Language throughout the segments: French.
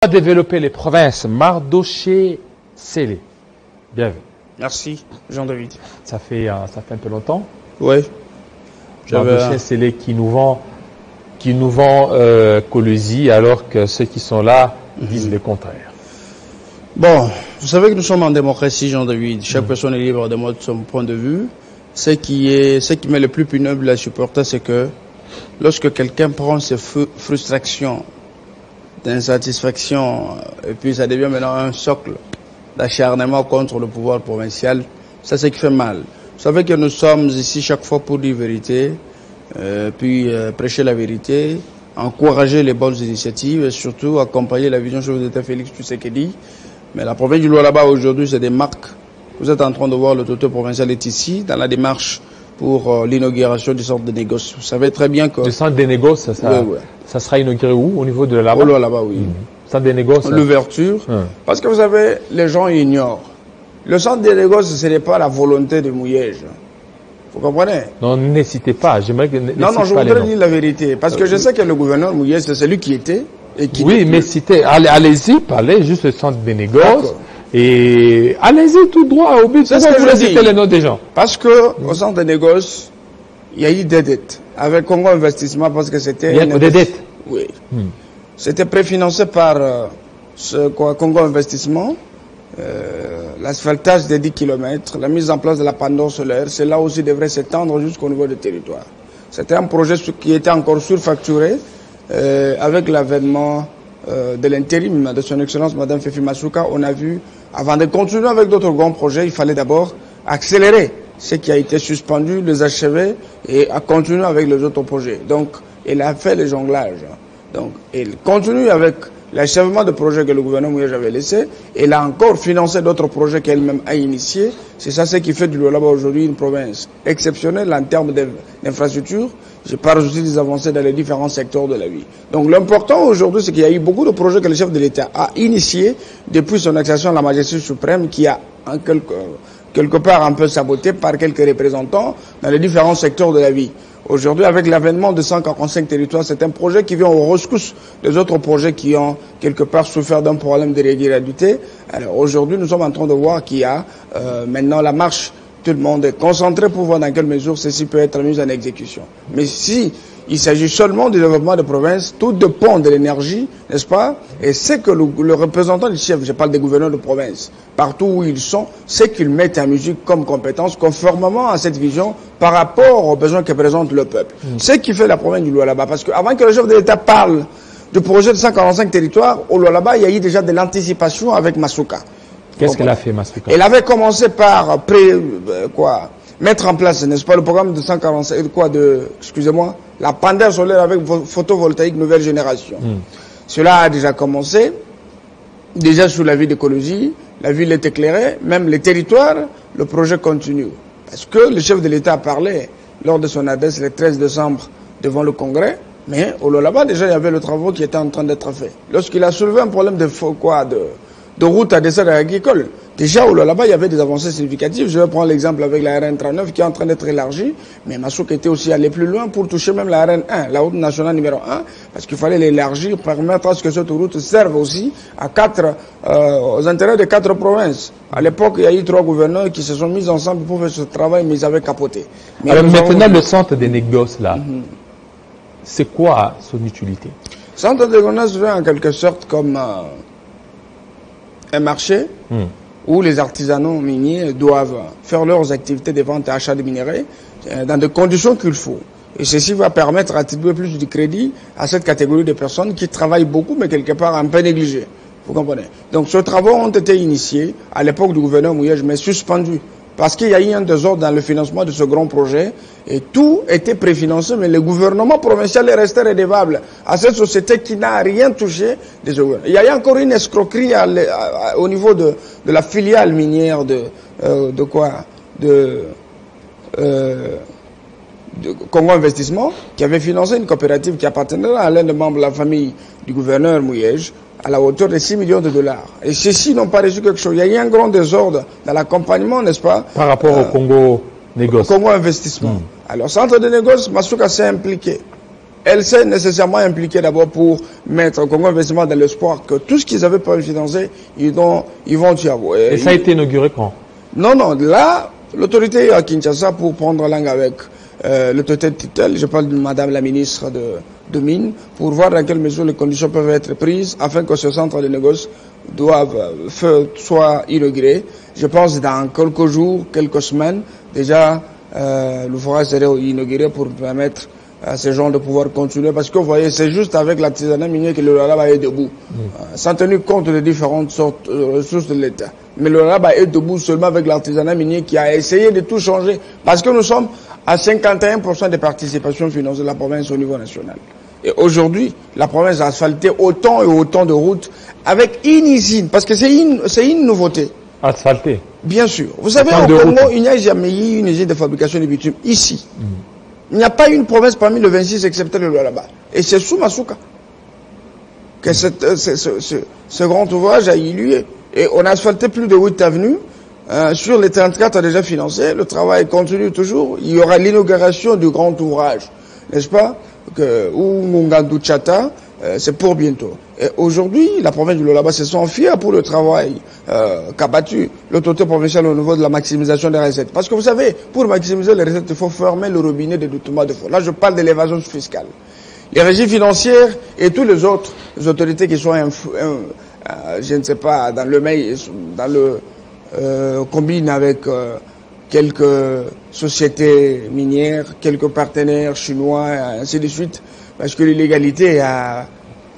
Développer les provinces, Mardoché Sélé. Bienvenue. Merci, Jean-David. Ça fait un peu longtemps. Oui. Mardoché Sélé qui nous vend Colosi alors que ceux qui sont là disent le contraire. Bon, vous savez que nous sommes en démocratie, Jean-David. Chaque personne est libre de montrer son point de vue. Ce qui met le plus pénible à supporter, c'est que lorsque quelqu'un prend ses frustrations, d'insatisfaction, et puis ça devient maintenant un socle d'acharnement contre le pouvoir provincial, ça c'est qui fait mal. Vous savez que nous sommes ici chaque fois pour dire vérité, puis prêcher la vérité, encourager les bonnes initiatives et surtout accompagner la vision chef d'État Félix Tshisekedi. Mais la province du Lualaba aujourd'hui, c'est des marques. Vous êtes en train de voir le docteur provincial est ici dans la démarche pour l'inauguration du centre de négoce. Vous savez très bien que... Le centre de négoce, ça sera inauguré où? Au niveau de là-bas? Au Lualaba, oui. Centre de négoce. L'ouverture. Parce que vous savez, les gens ignorent. Le centre de négoce, ce n'est pas la volonté de Mouyège. Vous comprenez? Non, n'hésitez pas. J'aimerais que... Non, je voudrais dire la vérité. Parce que je sais que le gouverneur Mouyège, c'est celui qui était... Et qui oui, mais citez... Allez-y, parlez juste le centre de négoce. Et allez-y tout droit au but. C'est ce que je dis. Citer les noms des gens. Parce que au centre de négoce, il y a eu des dettes. Avec Congo Investissement, parce que c'était... Il y a des dettes? Oui. C'était préfinancé par Congo Investissement. L'asphaltage des 10 km, la mise en place de la pendule solaire, cela aussi devrait s'étendre jusqu'au niveau du territoire. C'était un projet qui était encore surfacturé avec l'avènement de l'intérim de son Excellence Madame Fifi Masuka. On a vu, avant de continuer avec d'autres grands projets, il fallait d'abord accélérer ce qui a été suspendu, les achever et à continuer avec les autres projets. Donc, il a fait le jonglage. Donc, il continue avec l'achèvement de projets que le gouvernement avait laissé. Il a encore financé d'autres projets qu'elle-même a initiés. C'est ça ce qui fait du Lualaba aujourd'hui une province exceptionnelle en termes d'infrastructures. Je parle aussi des avancées dans les différents secteurs de la vie. Donc l'important aujourd'hui, c'est qu'il y a eu beaucoup de projets que le chef de l'État a initiés depuis son accession à la majesté suprême qui a en quelque part un peu saboté par quelques représentants dans les différents secteurs de la vie. Aujourd'hui, avec l'avènement de 145 territoires, c'est un projet qui vient aux rescousses des autres projets qui ont quelque part souffert d'un problème de régularité. Alors aujourd'hui, nous sommes en train de voir qu'il y a maintenant la marche. Tout le monde est concentré pour voir dans quelle mesure ceci peut être mis en exécution. Mais si il s'agit seulement du développement de province, tout dépend de l'énergie, n'est-ce pas? Et c'est que le représentant du chef, je parle des gouverneurs de province, partout où ils sont, c'est qu'ils mettent en musique comme compétence, conformément à cette vision, par rapport aux besoins que présente le peuple. C'est ce qui fait la province du Lualaba. Parce qu'avant que le chef de l'État parle du projet de 145 territoires, au Lualaba, il y a eu déjà de l'anticipation avec Masuka. Qu'est-ce qu'elle a fait, Masuka? Elle avait commencé par mettre en place, n'est-ce pas, le programme de 145, excusez-moi, la pendule solaire avec photovoltaïque nouvelle génération. Cela a déjà commencé, déjà sous la ville d'écologie, la ville est éclairée, même les territoires, le projet continue. Parce que le chef de l'État a parlé lors de son adresse le 13 décembre devant le Congrès, mais au Lualaba, déjà, il y avait le travail qui était en train d'être fait. Lorsqu'il a soulevé un problème de route à dessert agricole. Déjà, au Lualaba, il y avait des avancées significatives. Je vais prendre l'exemple avec la RN39 qui est en train d'être élargie. Mais Masuka était aussi allé plus loin pour toucher même la RN1, la route nationale numéro 1, parce qu'il fallait l'élargir, permettre à ce que cette route serve aussi aux intérêts de 4 provinces. À l'époque, il y a eu 3 gouverneurs qui se sont mis ensemble pour faire ce travail, mais ils avaient capoté. Mais alors maintenant, le centre des négoces, là, c'est quoi son utilité? Le centre des négoces vient en quelque sorte comme... un marché où les artisanaux miniers doivent faire leurs activités de vente et achat de minerais dans des conditions qu'il faut. Et ceci va permettre d'attribuer plus de crédit à cette catégorie de personnes qui travaillent beaucoup mais quelque part un peu négligées. Vous comprenez? Donc ces travaux ont été initiés à l'époque du gouverneur Mouyège mais suspendus. Parce qu'il y a eu un désordre dans le financement de ce grand projet et tout était préfinancé, mais le gouvernement provincial est resté redevable à cette société qui n'a rien touché des gouvernements. Il y a eu encore une escroquerie au niveau de la filiale minière de Congo Investissement qui avait financé une coopérative qui appartenait à l'un des membres de la famille du gouverneur Mouyège à la hauteur de 6 millions de dollars. Et ceux-ci n'ont pas reçu quelque chose. Il y a eu un grand désordre dans l'accompagnement, n'est-ce pas? Par rapport au Congo Négoce. Congo Investissement. Alors, centre de négoce, Masuka s'est impliqué. Elle s'est nécessairement impliquée d'abord pour mettre Congo Investissement dans l'espoir que tout ce qu'ils avaient pas financé, ils vont y avoir. Et ça a été inauguré quand? Non, non, là, l'autorité à Kinshasa pour prendre langue avec l'autorité de tutelle, je parle de madame la ministre de Mines, pour voir dans quelle mesure les conditions peuvent être prises afin que ce centre de négoce soit inauguré. Je pense dans quelques jours, quelques semaines, déjà, l'ouvrage serait inauguré pour permettre à ces gens de pouvoir continuer. Parce que vous voyez, c'est juste avec l'artisanat minier que le Lualaba est debout. Sans tenir compte des différentes sortes de ressources de l'État. Mais le Lualaba est debout seulement avec l'artisanat minier qui a essayé de tout changer. Parce que nous sommes à 51% de participation financière de la province au niveau national. Et aujourd'hui, la province a asphalté autant et autant de routes avec une usine. Parce que c'est une nouveauté. Asphalté? Bien sûr. Vous savez, au Congo, il n'y a jamais eu une usine de fabrication de bitume ici. Il n'y a pas une province parmi les 26 excepté le Lualaba. Et c'est sous Masuka que ce grand ouvrage a eu lieu. Et on a asphalté plus de 8 avenues. Sur les 34 déjà financés. Le travail continue toujours. Il y aura l'inauguration du grand ouvrage, n'est-ce pas, ou Mungandu Chata, c'est pour bientôt. Et aujourd'hui, la province du Lualaba se sent fière pour le travail qu'a battu l'autorité provinciale au niveau de la maximisation des recettes. Parce que vous savez, pour maximiser les recettes, il faut fermer le robinet des doutements de fonds. Là, je parle de l'évasion fiscale. Les régies financières et tous les autres autorités qui sont, je ne sais pas, dans le combine avec quelques sociétés minières, quelques partenaires chinois, et ainsi de suite, parce que l'illégalité a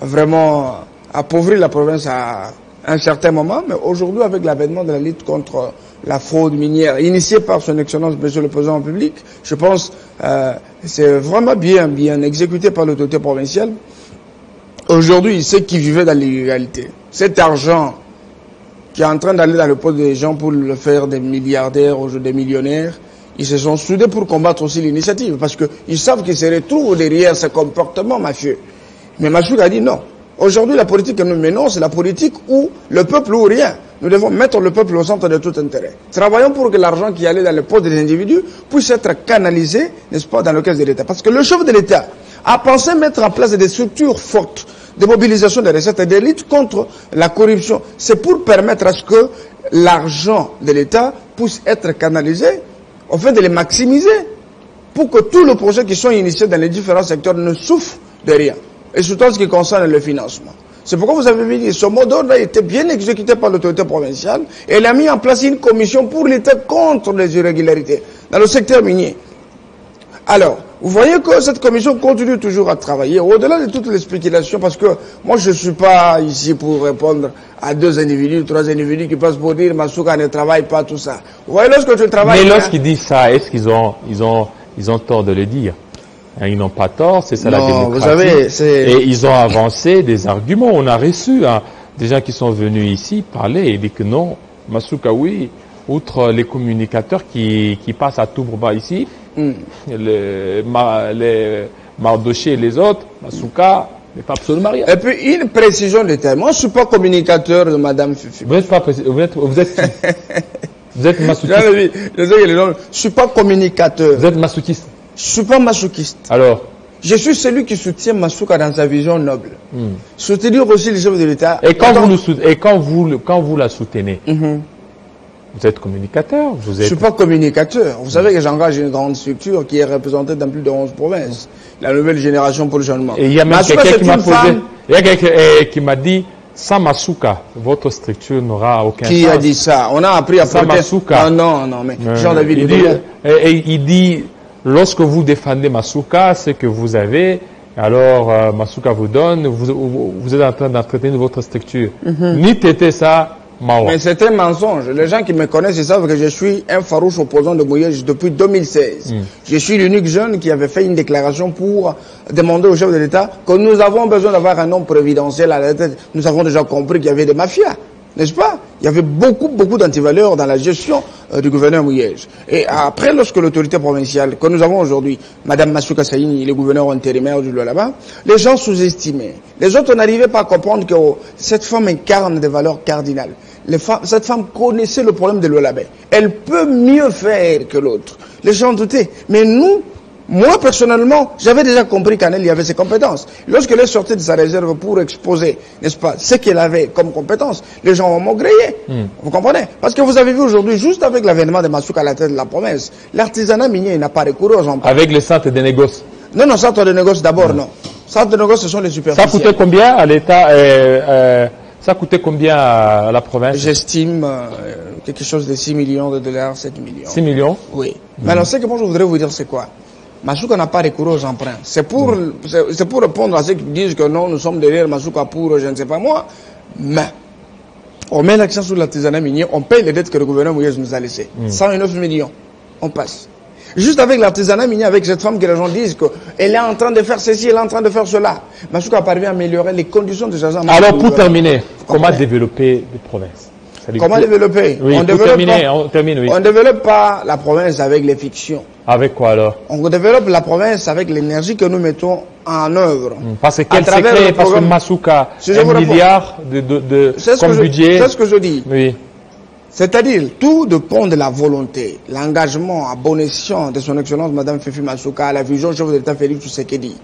vraiment appauvri la province à un certain moment, mais aujourd'hui, avec l'avènement de la lutte contre la fraude minière, initiée par son Excellence, Monsieur le Président de la République, je pense c'est vraiment bien exécuté par l'autorité provinciale. Aujourd'hui, ceux qui vivaient dans l'illégalité, cet argent qui est en train d'aller dans le pot des gens pour le faire des milliardaires ou des millionnaires, ils se sont soudés pour combattre aussi l'initiative, parce qu'ils savent qu'ils se retrouvent derrière ce comportement mafieux. Mais Masuka a dit non. Aujourd'hui, la politique que nous menons, c'est la politique où le peuple ou rien. Nous devons mettre le peuple au centre de tout intérêt. Travaillons pour que l'argent qui allait dans le pot des individus puisse être canalisé, n'est-ce pas, dans le caisse de l'État. Parce que le chef de l'État a pensé mettre en place des structures fortes de mobilisation des recettes et de lutte contre la corruption. C'est pour permettre à ce que l'argent de l'État puisse être canalisé, afin de les maximiser, pour que tous les projets qui sont initiés dans les différents secteurs ne souffrent de rien. Et surtout en ce qui concerne le financement. C'est pourquoi vous avez vu que ce mot d'ordre a été bien exécuté par l'autorité provinciale et elle a mis en place une commission pour lutter contre les irrégularités dans le secteur minier. Alors, vous voyez que cette commission continue toujours à travailler, au-delà de toutes les spéculations, parce que moi je ne suis pas ici pour répondre à 2 individus, 3 individus qui passent pour dire Masuka ne travaille pas, tout ça. Vous voyez, lorsque tu travailles... Mais lorsqu'ils disent ça, est-ce qu'ils ont tort de le dire? Ils n'ont pas tort, c'est ça la démocratie. Vous savez, et ils ont avancé des arguments. On a reçu des gens qui sont venus ici parler et dire que non, Masuka, oui, outre les communicateurs qui passent à Toubrouba ici, les Mardoché et les autres, Masuka n'est pas absolument rien. Et puis une précision de terme. Moi, je ne suis pas communicateur de Madame Fifi. Vous êtes pas vous êtes masoukiste. Je ne suis pas communicateur. Vous êtes masoukiste. Je ne suis pas masoukiste. Alors? Je suis celui qui soutient Masuka dans sa vision noble. Soutenir aussi les chefs de l'État. Et quand vous la soutenez, vous êtes communicateur, Je ne suis pas communicateur. Vous savez que j'engage une grande structure qui est représentée dans plus de 11 provinces. La nouvelle génération pour le changement. Et il y a même quelqu'un qui m'a posé, il y a quelqu'un qui m'a dit, sans Masuka, votre structure n'aura aucun sens. Qui a dit ça? On a appris à porter... Masuka. Non, mais Jean-David il dit, lorsque vous défendez Masuka, ce que vous avez, alors Masuka vous donne, vous êtes en train d'entretenir votre structure. Ni t'étais ça, Mawa. Mais c'est un mensonge. Les gens qui me connaissent, ils savent que je suis un farouche opposant de Mouyej depuis 2016. Je suis l'unique jeune qui avait fait une déclaration pour demander au chef de l'État que nous avons besoin d'avoir un homme prévidentiel à la tête. Nous avons déjà compris qu'il y avait des mafias. N'est-ce pas? Il y avait beaucoup d'antivaleurs dans la gestion du gouverneur Mouyej. Et après, lorsque l'autorité provinciale, que nous avons aujourd'hui, Madame Masuka Saïni, le gouverneur intérimaire du Lualaba, les gens sous-estimaient. Les autres n'arrivaient pas à comprendre que cette femme incarne des valeurs cardinales. Cette femme connaissait le problème de Lualaba. Elle peut mieux faire que l'autre. Les gens doutaient. Mais nous, Moi, personnellement, j'avais déjà compris qu'Anel y avait ses compétences. Lorsqu'elle est sortie de sa réserve pour exposer, n'est-ce pas, ce qu'elle avait comme compétences, les gens ont maugréé. Vous comprenez? Parce que vous avez vu aujourd'hui, juste avec l'avènement de Masuka à la tête de la promesse, l'artisanat minier n'a pas recouru aux emprunts. Avec le centre de négoce? Non, centre de négoce d'abord, non. Centre de négoce, ce sont les superficiels. Ça coûtait combien à l'État ça coûtait combien à la province? J'estime quelque chose de 6 millions de dollars, 7 millions. 6 millions? Oui. Mais alors, ce que moi je voudrais vous dire, c'est quoi? Masuka n'a pas recouru aux emprunts. C'est pour répondre à ceux qui disent que non, nous sommes derrière Masuka pour je ne sais pas moi. Mais, on met l'accent sur l'artisanat minier, on paye les dettes que le gouvernement Moïse nous a laissées. 109 millions. On passe. Juste avec l'artisanat minier, avec cette femme que les gens disent qu'elle est en train de faire ceci, elle est en train de faire cela. Masuka parvient à améliorer les conditions de gens. Alors, pour terminer, comment développer les provinces? Comment développer? Oui, on termine, oui. On ne développe pas la province avec les fictions. Avec quoi alors? On développe la province avec l'énergie que nous mettons en œuvre. Parce que quel secret? Parce que Masuka, 1 milliard comme budget. C'est ce que je dis. Oui. C'est-à-dire, tout dépend de la volonté, l'engagement à bon escient de son Excellence Madame Fifi Masuka, la vision chef de l'État Félix Tshisekedi.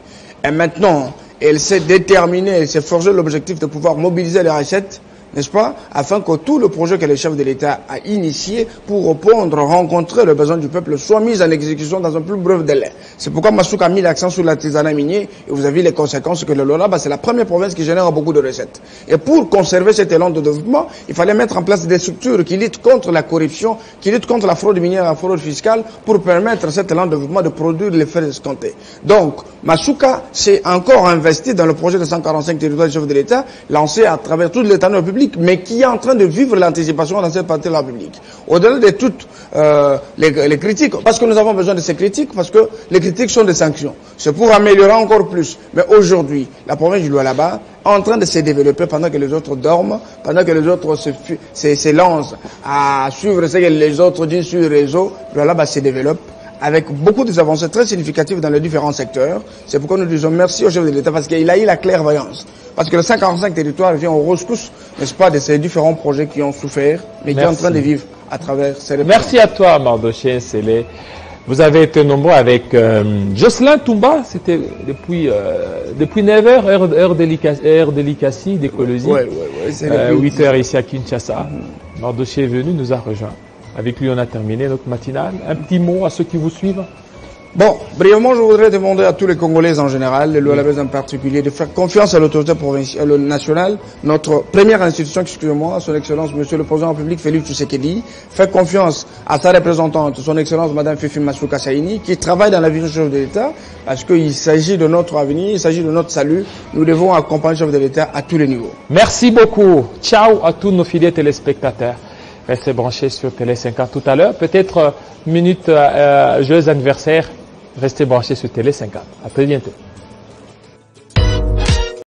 Et maintenant, elle s'est déterminée, elle s'est forgé l'objectif de pouvoir mobiliser les recettes, n'est-ce pas, afin que tout le projet que le chef de l'État a initié pour répondre, rencontrer le besoin du peuple soit mis en exécution dans un plus bref délai. C'est pourquoi Masuka a mis l'accent sur l'artisanat minier et vous avez vu les conséquences que le Lolaba, c'est la première province qui génère beaucoup de recettes. Et pour conserver cet élan de développement, il fallait mettre en place des structures qui luttent contre la corruption, qui luttent contre la fraude minière et la fraude fiscale pour permettre à cet élan de développement de produire l'effet escompté. Donc, Masuka s'est encore investi dans le projet de 145 territoires du chef de l'État, lancé à travers tout l'État public, mais qui est en train de vivre l'anticipation dans cette partie de la République. Au-delà de toutes les critiques, parce que nous avons besoin de ces critiques, parce que les critiques sont des sanctions. C'est pour améliorer encore plus. Mais aujourd'hui, la province du Lualaba est en train de se développer pendant que les autres dorment, pendant que les autres se lancent à suivre ce que les autres disent sur le réseau. Le Lualaba se développe avec beaucoup d'avancées très significatives dans les différents secteurs. C'est pourquoi nous disons merci au chef de l'État, parce qu'il a eu la clairvoyance. Parce que le 145 territoires vient au rescousse, n'est-ce pas, de ces différents projets qui ont souffert, mais qui sont en train de vivre à travers ces réponses. Merci à toi, Mardoché Sélé. Vous avez été nombreux avec Jocelyn Toumba, c'était depuis 9h, heure délicatie, d'écologie. Oui, 8h ici à Kinshasa. Mardoché est venu, nous a rejoints. Avec lui, on a terminé notre matinale. Un petit mot à ceux qui vous suivent? Bon, brièvement, je voudrais demander à tous les Congolais en général, les Lualabais en particulier, de faire confiance à l'autorité provinciale, nationale, notre première institution, excusez-moi, à son Excellence, Monsieur le Président de la République, Félix Tshisekedi, faire confiance à sa représentante, son Excellence, Madame Fifi Masuka Saini, qui travaille dans la vision du chef de l'État, parce qu'il s'agit de notre avenir, il s'agit de notre salut. Nous devons accompagner le chef de l'État à tous les niveaux. Merci beaucoup. Ciao à tous nos fidèles téléspectateurs. Restez branchés sur Télé 50 tout à l'heure. Peut-être minute joyeux anniversaire. Restez branchés sur Télé 50. À très bientôt.